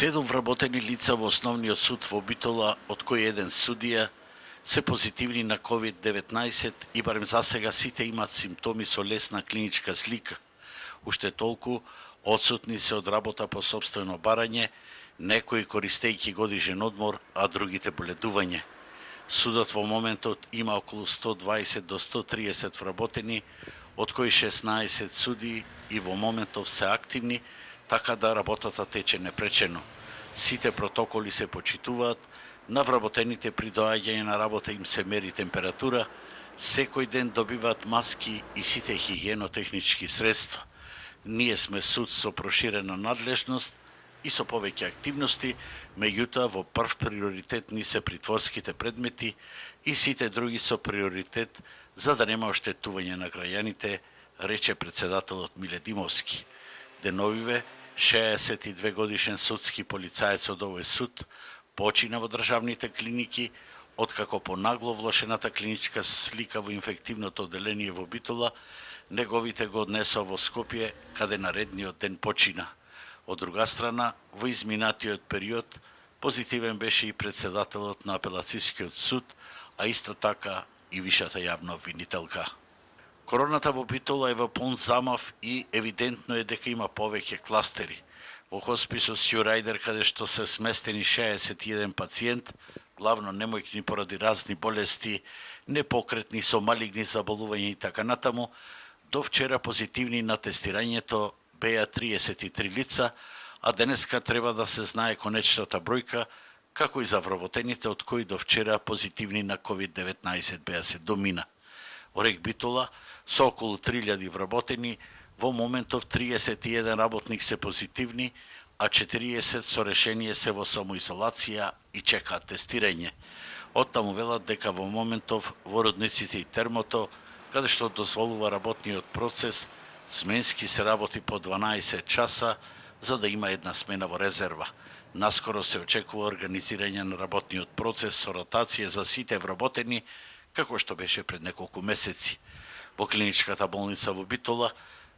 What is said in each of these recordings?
7 вработени лица во Основниот суд во Битола, од кои еден судија, се позитивни на COVID-19 и барем засега сите имаат симптоми со лесна клиничка слика. Уште толку одсутни се од работа по сопствено барање, некои користејќи годишен одмор, а другите боледување. Судот во моментот има околу 120 до 130 вработени, од кои 16 суди и во моментов се активни, така да работата тече непречено. Сите протоколи се почитуваат, на вработените при доаѓање на работа им се мери температура, секој ден добиваат маски и сите хигиенотехнички средства. Ние сме суд со проширена надлежност и со повеќе активности, меѓутоа во прв приоритет ни се притворските предмети и сите други со приоритет за да нема оштетување на граѓаните, рече председателот Миле Димовски. Деновиве 62 годишен судски полицаец од овој суд почина во државните клиники, откако по нагло влошената клиничка слика во инфективното одделение во Битола, неговите го однесоа во Скопје, каде наредниот ден почина. Од друга страна, во изминатиот период, позитивен беше и председателот на апелацијскиот суд, а исто така и вишата јавна обвинителка. Короната во Битола е во полн замав и евидентно е дека има повеќе кластери. Во хосписот Сјурајдер, каде што се сместени 61 пациент, главно немојкни поради разни болести, непокретни со малигни заболувања и така натаму, до вчера позитивни на тестирањето беа 33 лица, а денеска треба да се знае конечната бројка, како и за вработените од кои до вчера позитивни на COVID-19 беа се домина. Во РЕК Битола, со околу 3000 вработени, во моментов 31 работник се позитивни, а 40 со решение се во самоизолација и чекаат тестирање. Оттаму велат дека во моментов во родниците и термото, каде што дозволува работниот процес, сменски се работи по 12 часа, за да има една смена во резерва. Наскоро се очекува организирање на работниот процес со ротација за сите вработени, како што беше пред неколку месеци. Во клиничката болница во Битола,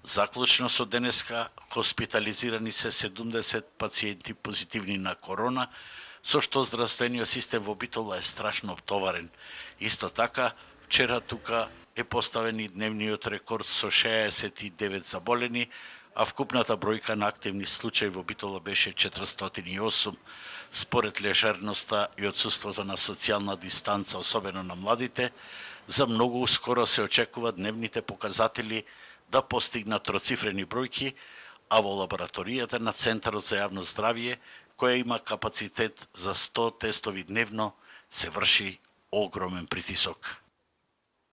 заклучно со денеска, хоспитализирани се 70 пациенти позитивни на корона, со што здравствениот систем во Битола е страшно оптоварен. Исто така, вчера тука е поставен и дневниот рекорд со 69 заболени, а вкупната бројка на активни случаи во Битола беше 408. Според лежерноста и отсуството на социјална дистанца, особено на младите, за многу скоро се очекува дневните показатели да постигнат троцифрени бројки, а во лабораторијата на Центарот за јавно здравје, која има капацитет за 100 тестови дневно, се врши огромен притисок.